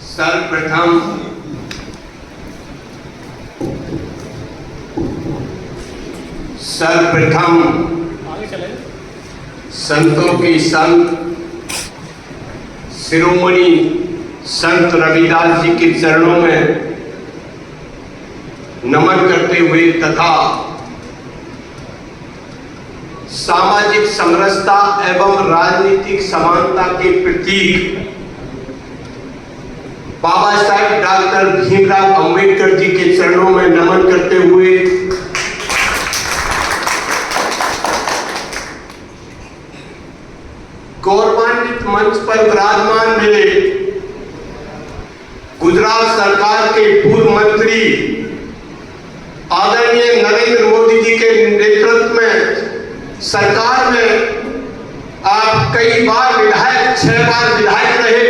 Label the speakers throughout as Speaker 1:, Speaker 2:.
Speaker 1: सर्वप्रथम संतों की संत शिरोमणि संत रविदास जी के चरणों में नमन करते हुए तथा सामाजिक समरसता एवं राजनीतिक समानता के प्रतीक बाबा साहेब डॉक्टर भीमराव अंबेडकर जी के चरणों में नमन करते हुए गौरवान्वित मंच पर विराजमान मेरे गुजरात सरकार के पूर्व मंत्री आदरणीय नरेंद्र मोदी जी के नेतृत्व में सरकार में आप कई बार विधायक 6 बार विधायक रहे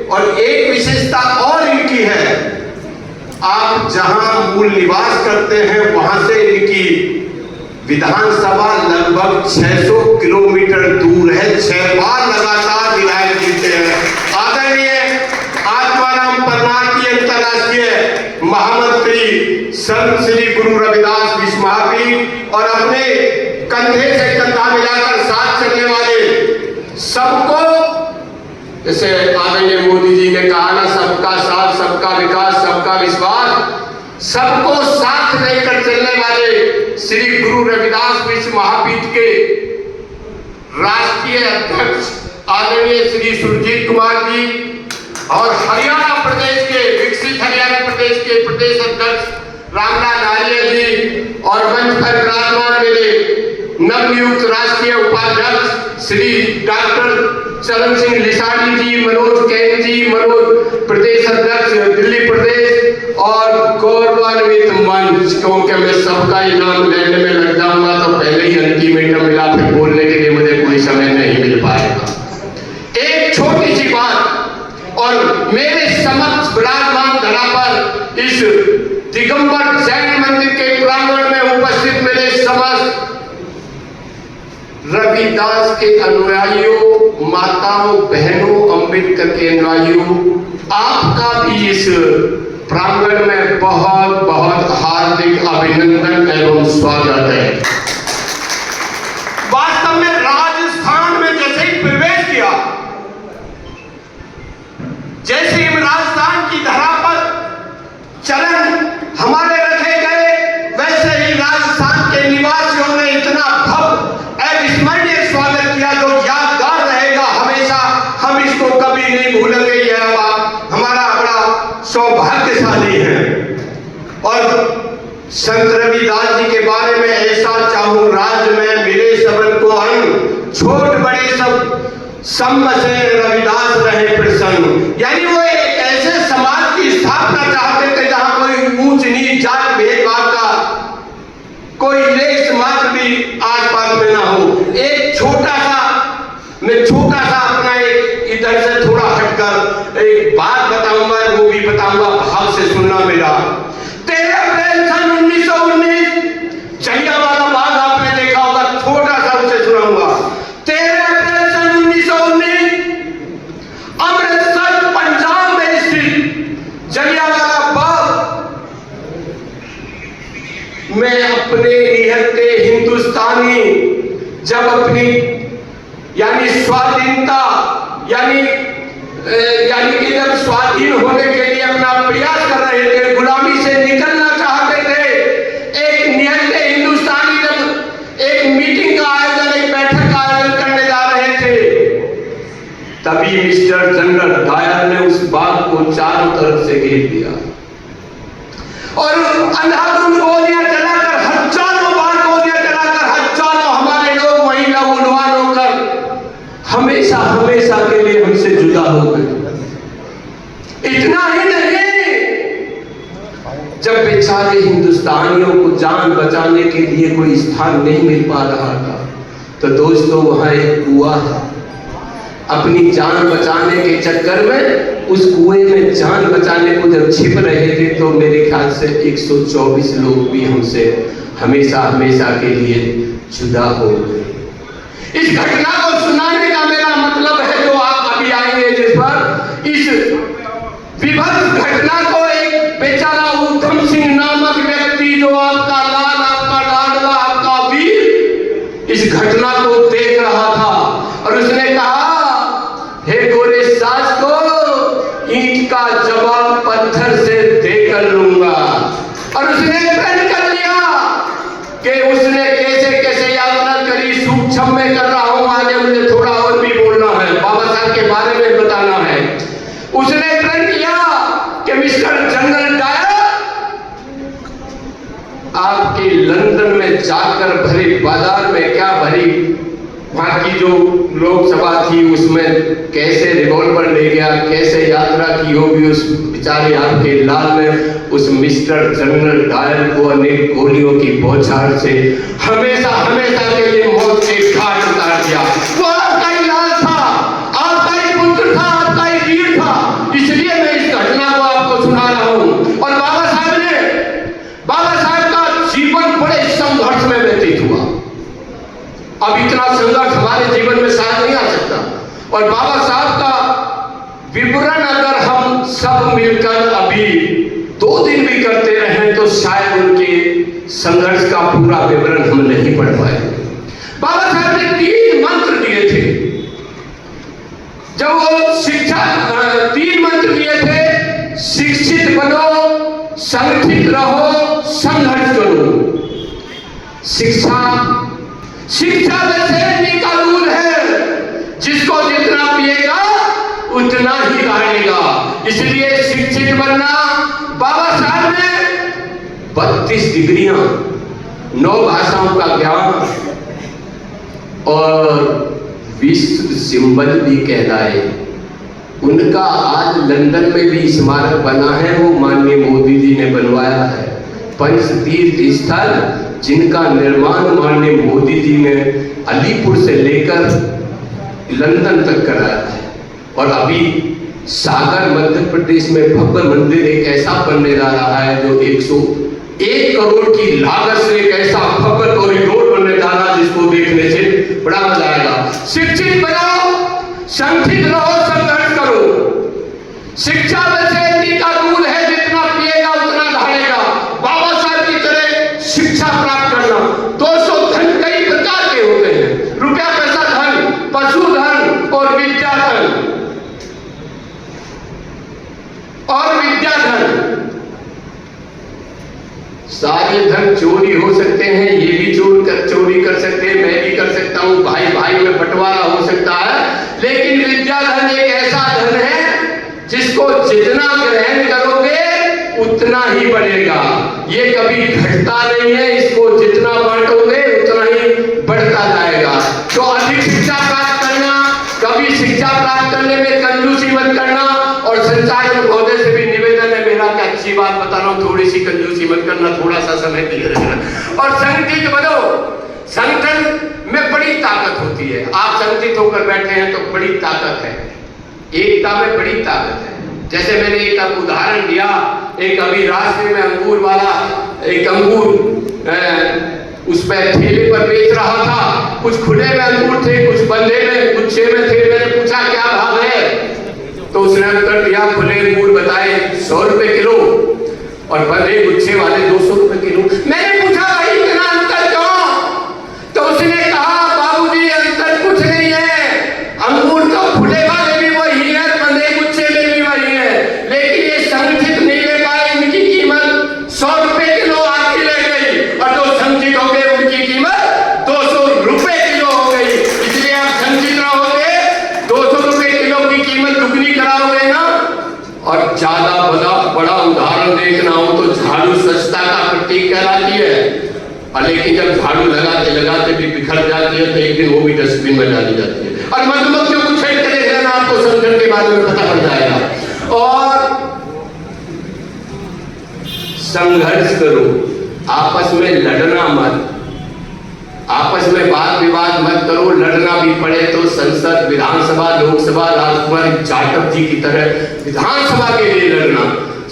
Speaker 1: और एक विशेषता और इनकी है, आप जहां मूल निवास करते हैं वहां से इनकी विधानसभा लगभग 600 किलोमीटर दूर है। 6 बार लगातार विधायक जीते हैं। आदरणीय आत्माराम परमार्थी अंतरराष्ट्रीय महामंत्री संत श्री गुरु रविदास विश्व महापीठ और अपने कंधे से कंधा मिलाकर साथ चलने वाले सबको, जैसे आदरणीय मोदी जी ने कहा ना, सबका साथ सबका विकास सबका विश्वास, सबको साथ लेकर चलने वाले श्री गुरु रविदास विश्व महापीठ के राष्ट्रीय अध्यक्ष आदरणीय श्री सुरजीत कुमार जी और हरियाणा प्रदेश के विकसित हरियाणा प्रदेश के प्रदेश अध्यक्ष रामलाल आर्य जी और मंच पर विराजमान मेरे नवनियुक्त राष्ट्रीय उपाध्यक्ष श्री डॉक्टर चरण सिंह लिसाड़ी जी, मनोज कैन जी, मनोज प्रदेश अध्यक्ष दिल्ली प्रदेश और गौरवान्वित मंच, क्योंकि मैं सबका इनाम लेने में लग जाऊंगा तो पहले ही अल्टीमेटम मिला, फिर बोलने के लिए मुझे कोई समय नहीं मिल पाएगा। एक छोटी सी बात, और मेरे समक्ष विराजमान धरा पर इस दिगंबर जैन मंदिर के प्रांगण में उपस्थित मेरे समस्त रविदास के अनुयायियों, माताओं, बहनों, अंबेडकर के अनुयायियों, आपका भी इस प्रांगण में बहुत बहुत हार्दिक अभिनंदन एवं स्वागत है। वास्तव में राजस्थान में जैसे ही प्रवेश किया, जैसे ही राजस्थान की धरा पर चरण हमारे रखे गए, वैसे ही राजस्थान के निवासियों ने इतना भव्य अविस्मरणीय स्वागत किया जो यादगार रहेगा हमेशा। हम इसको कभी नहीं भूलेंगे। यह हमारा बड़ा सौभाग्यशाली है। और संत रविदास जी के बारे में ऐसा चाहूं, राज्य में मिले सबन को अन्न, छोट बड़े सब सम से रविदास रहे प्रसन्न। यानी वो एक ऐसे समाज की स्थापना चाहते थे जहां कोई ऊंच नीच जात भेदभाव का कोई लेस मात्र भी आसपास में ना हो। एक छोटा सा अपना एक इधर से थोड़ा हटकर एक बात बताऊंगा, वो भी बताऊंगा, भाव से सुनना मेरा। 13 अप्रैल सन 1919 जलियांवाला बाग आपने देखा होगा, छोटा सा उसे सुनाऊंगा। 13 अप्रैल सन 1919 अमृतसर पंजाब में स्थित जलियांवाला बाग में अपने निहत्ते हिंदुस्तानी जब अपनी यानी स्वाधीनता यानी कि जब स्वाधीन होने के लिए अपना प्रयास कर रहे थे, गुलामी से निकलना चाहते थे, एक निहत्ते हिंदुस्तानी जब एक मीटिंग का आयोजन, एक बैठक का आयोजन करने जा रहे थे, तभी मिस्टर जनरल डायर ने उस बाग को चारों तरफ से घेर दिया और अंधाधुंध गोलियां चलाकर, हजारों बार गोलियां चलाकर हजारों हमारे लोग वहीं लहूलुहान होकर हमेशा हमेशा के लिए हमसे जुदा हो गए। इतना ही नहीं, जब बेचारे हिंदुस्तानियों को जान बचाने के लिए कोई स्थान नहीं मिल पा रहा था, तो दोस्तों वहां एक कुआं था। अपनी जान बचाने के चक्कर में उस कुएं में जान बचाने को जब छिप रहे थे, तो मेरे ख्याल से 124 लोग भी हमसे हमेशा हमेशा के लिए जुदा हो गए। इस घटना को सुनाने का मेरा मतलब है, जो आप अभी आएंगे देश पर इस विभत्स घटना को एक बेचारा उधम सिंह नामक व्यक्ति, जो आपका लाल, आपका लाडला, आपका वीर, इस घटना को देख रहा था और उसने कहा, हे गोरे सास को ईंट का जवाब पत्थर से देकर लूंगा। और उसने प्रण कर लिया कि उसने कैसे कैसे यात्रा करी, सूक्ष्म में कर रहा हूं, आगे मुझे थोड़ा और भी बोलना है, बाबा साहब के बारे में बताना है। उसने प्रण किया कि मिस्टर जनरल डायर, आपके लंदन में जाकर भरे बाजार में क्या भरी, वहां की जो लोकसभा थी उसमें कैसे रिवॉल्वर ले गया, कैसे यात्रा की होगी उस बेचारे आपके लाल ने उस मिस्टर जनरल डायल को अनेक गोलियों की बौछार से हमेशा हमेशा के लिए मौत के घाट उतार दिया। वो आपका ही लाल था, आपका ही पुत्र था, आपका ही वीर था, इसलिए मैं इस घटना को आपको सुना रहा हूं। और बाबा साहब का जीवन बड़े संघर्ष में व्यतीत हुआ। अब इतना संघर्ष हमारे जीवन में शायद नहीं आ सकता, और बाबा साहब का विवरण अगर हम सब मिलकर अभी 2 दिन भी करते रहे तो शायद उनके संघर्ष का पूरा विवरण हम नहीं पढ़ पाए। बाबा साहब ने 3 मंत्र दिए थे। जब वो शिक्षा 3 मंत्र दिए थे, शिक्षित बनो, संगठित रहो, संघर्ष करो। शिक्षा वैसे का दूध है, जिसको जितना पिएगा उतना ही रहेगा। इसलिए शिक्षित बनना। बाबा साहब ने 32 डिग्रियां, 9 भाषाओं का ज्ञान और विश्व सिंबल भी कहलाए। उनका आज लंदन में भी स्मारक बना है, वो माननीय मोदी जी ने बनवाया है। पंच तीर्थ स्थल जिनका निर्माण माननीय मोदी जी ने अलीपुर से लेकर लंदन तक कराया है। और अभी सागर मध्य प्रदेश में भव्य मंदिर एक ऐसा बनने जा रहा है जो 101 करोड़ की लागत से एक ऐसा भव्य कॉरिडोर बनने जा रहा है, जिसको देखने से बड़ा मजा आएगा। शिक्षित बनाओ, संगठित रहो, संघर्ष करो। शिक्षा वैसे का दूध है, जितना पिएगा उतना ढालेगा। बाबा साहब की तरह शिक्षा प्राप्त करना। 200 धन कई प्रकार के होते हैं, रुपया पैसा धन, पशुधन और विद्याधन। सारे धन चोरी हो सकते हैं, ये भी चोरी कर सकते हैं, मैं भी कर सकता हूं, भाई भाई में बंटवारा हो सकता है। लेकिन विद्याधन एक ऐसा धन है जिसको जितना ग्रहण करोगे उतना ही बढ़ेगा। ये कभी घटता नहीं है, इसको जितना बांटोगे उतना ही बढ़ता जाएगा। तो अधिक शिक्षा प्राप्त करना, कभी शिक्षा प्राप्त करने में कंजूसी मत करना। और संचालक महोदय से भी निवेदन है मेरा कि अच्छी बात बता रहा हूं, थोड़ी सी कंजूसी मत करना, थोड़ा सा समय दिए रखना। और संगठित बनो। संगठन में बड़ी ताकत होती है। आप संगठित होकर बैठे हैं तो बड़ी ताकत है, एकता में बड़ी ताकत है। जैसे मैंने एक उदाहरण दिया, एक अभी रास्ते में अंगूर वाला एक अंगूर उस पर ठेले पर बेच रहा था। कुछ खुले में अंगूर थे, कुछ बंधे में, गुच्छे में थे। मैंने पूछा क्या भाव है, तो उसने उत्तर दिया, खुले अंगूर बताए 100 रुपए किलो और बंधे गुच्छे वाले 200 रुपए किलो। मैंने पूछा भाई इतना अंतर क्यों? तो उसने कहा बाबूजी अंतर कुछ नहीं है, अंगूर तो खुले वाले भी वही है, बंधे गुच्छे में भी वही है, लेकिन ये संगठित नहीं ले पाए, इनकी कीमत 100 रुपए किलो आगे ले गई, और जो संगठित हो गए उनकी कीमत 200 रुपए किलो हो गई। इसलिए आप संगठित रहोगे, 200 रुपए किलो की कीमत दुगनी कराओगे ना। और ज्यादा बड़ा उदाहरण देखना हो तो झाड़ू स्वच्छता का प्रतीक कहलाती है, और लेकिन जब झाड़ू लगाते लगाते भी बिखर जाती है तो एक दिन वो भी डस्टबिन में डाली जाती है। और मधुमक्खियों को छेड़ के देख लेना, आपको संगठन के बारे में पता पड़ जाएगा। और संघर्ष करो, आपस में लड़ना मत, आपस में वाद विवाद मत करो। लड़ना भी पड़े तो संसद, विधानसभा, लोकसभा, राजकुमार जाटव जी की तरह विधानसभा के लिए लड़ना,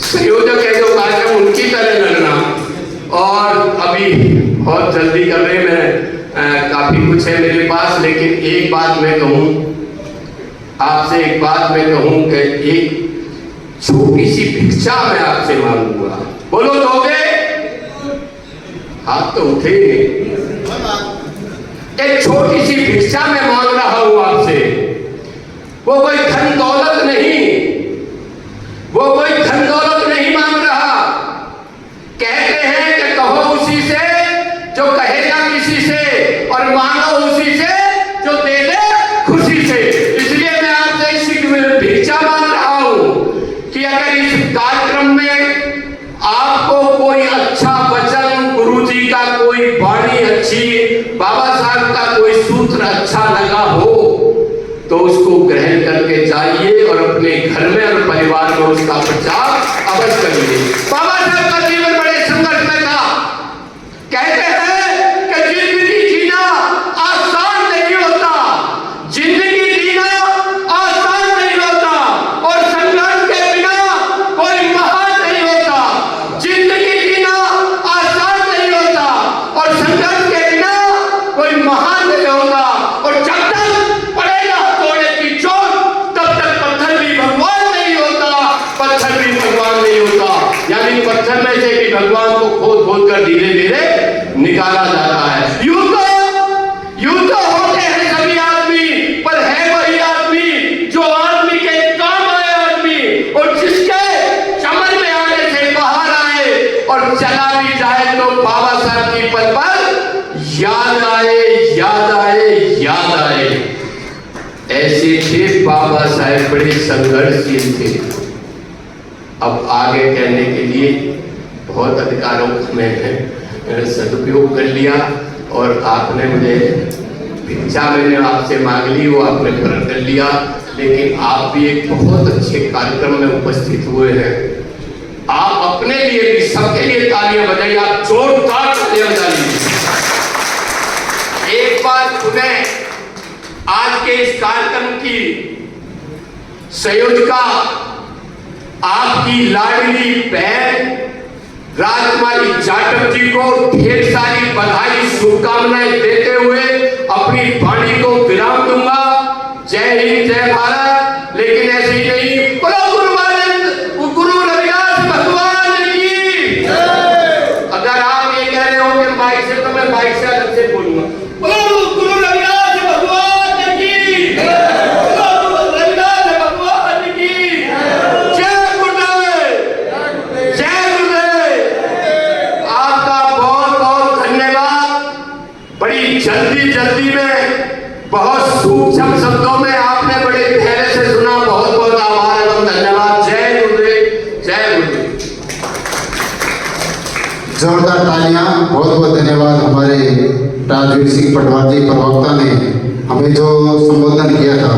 Speaker 1: संयोजक है जो कार्यक्रम उनकी तरह लड़ना। और अभी बहुत जल्दी कर रहे हैं, काफी कुछ है मेरे पास, लेकिन एक बात मैं कहूं, आपसे एक बात मैं कहूं कि एक छोटी सी भिक्षा मैं आपसे मांगूंगा। बोलो दोगे? हाथ तो उठे ही नहीं। एक छोटी सी भिक्षा मैं मांग रहा हूं आपसे। वो कोई धन दौलत नहीं, वो कोई धन दौलत नहीं मांग रहा। कहते हैं कि कहो उसी से जो कहेगा किसी से, और मांगो उसी से जो दे दे खुशी से। इसलिए मैं आपसे इसी भिक्षा मांग रहा हूं कि अगर इस कार्यक्रम में आपको कोई अच्छा वचन, गुरुजी का कोई वाणी अच्छी, बाबा साहब का कोई सूत्र अच्छा लगा हो तो उसको ग्रहण करके जाइए और अपने घर में और परिवार में उसका प्रचार अवश्य करिए। बाबा साहब का जीवन बड़े संघर्ष में था। कहते हैं कि जिंदगी जीना आसान नहीं होता, जिंदगी जीना आसान नहीं होता, और संघर्ष के बिना कोई महान नहीं होता। जिंदगी जीना आसान नहीं होता और संघर्ष के बिना कोई महान नहीं होता। और जब तक पड़ेगा तोड़े की चोट, तब तक पत्थर भी भगवान नहीं होता, पत्थर भी भगवान नहीं होता। यानी पत्थर में से भी भगवान को खोद खोद कर धीरे धीरे निकाला जाता है। यूं तो होते हैं सभी आदमी, पर है वही आदमी जो आदमी के काम आए आदमी, और जिसके चमन में आने से बाहर आए और चला भी जाए तो बाबा साहब की पद पर याद आए, याद आए, याद आए। ऐसे थे बाबा साहब, बड़े संघर्षशील थे। अब आगे कहने के लिए बहुत अधिकारों में सदुपयोग कर लिया, और आपने मुझे भिक्षा मैंने आपसे मांग ली, वो आपने ग्रहण कर लिया। लेकिन आप भी एक बहुत अच्छे कार्यक्रम में उपस्थित हुए हैं। आप अपने लिए भी, सबके लिए तालियां बजाइए, आप जोरदार तालियां बजाइए। एक बार पुनः आज के इस कार्यक्रम की संयोजिका आपकी लाडली बहन राजकुमारी जाटव जी को ढेर सारी बधाई, शुभकामनाएं देते हुए अपनी वाणी को विराम दूंगा। जय हिंद, जय भारत। लेकिन ऐसी नहीं, बोलो गुरु रविदास भगवान की। अगर आप ये कह रहे हो कि माइक से, तो मैं माइक से अलग से बोलूंगा। बोलो गुरु रविदास भगवान की, बोलो रविदास भगवान की। जय गुरुदेव, जय गुरुदेव। आपका बहुत बहुत धन्यवाद। बड़ी जल्दी में, बहुत सूक्ष्म शब्दों में आपने बड़े धैर्य से सुना। बहुत बहुत आभार एवं धन्यवाद। जय गुरुदेव, जय गुरुदेव।
Speaker 2: जोरदार तालियां। बहुत बहुत धन्यवाद हमारे राजवीर सिंह पटवार जी प्रवक्ता ने हमें जो संबोधन किया था।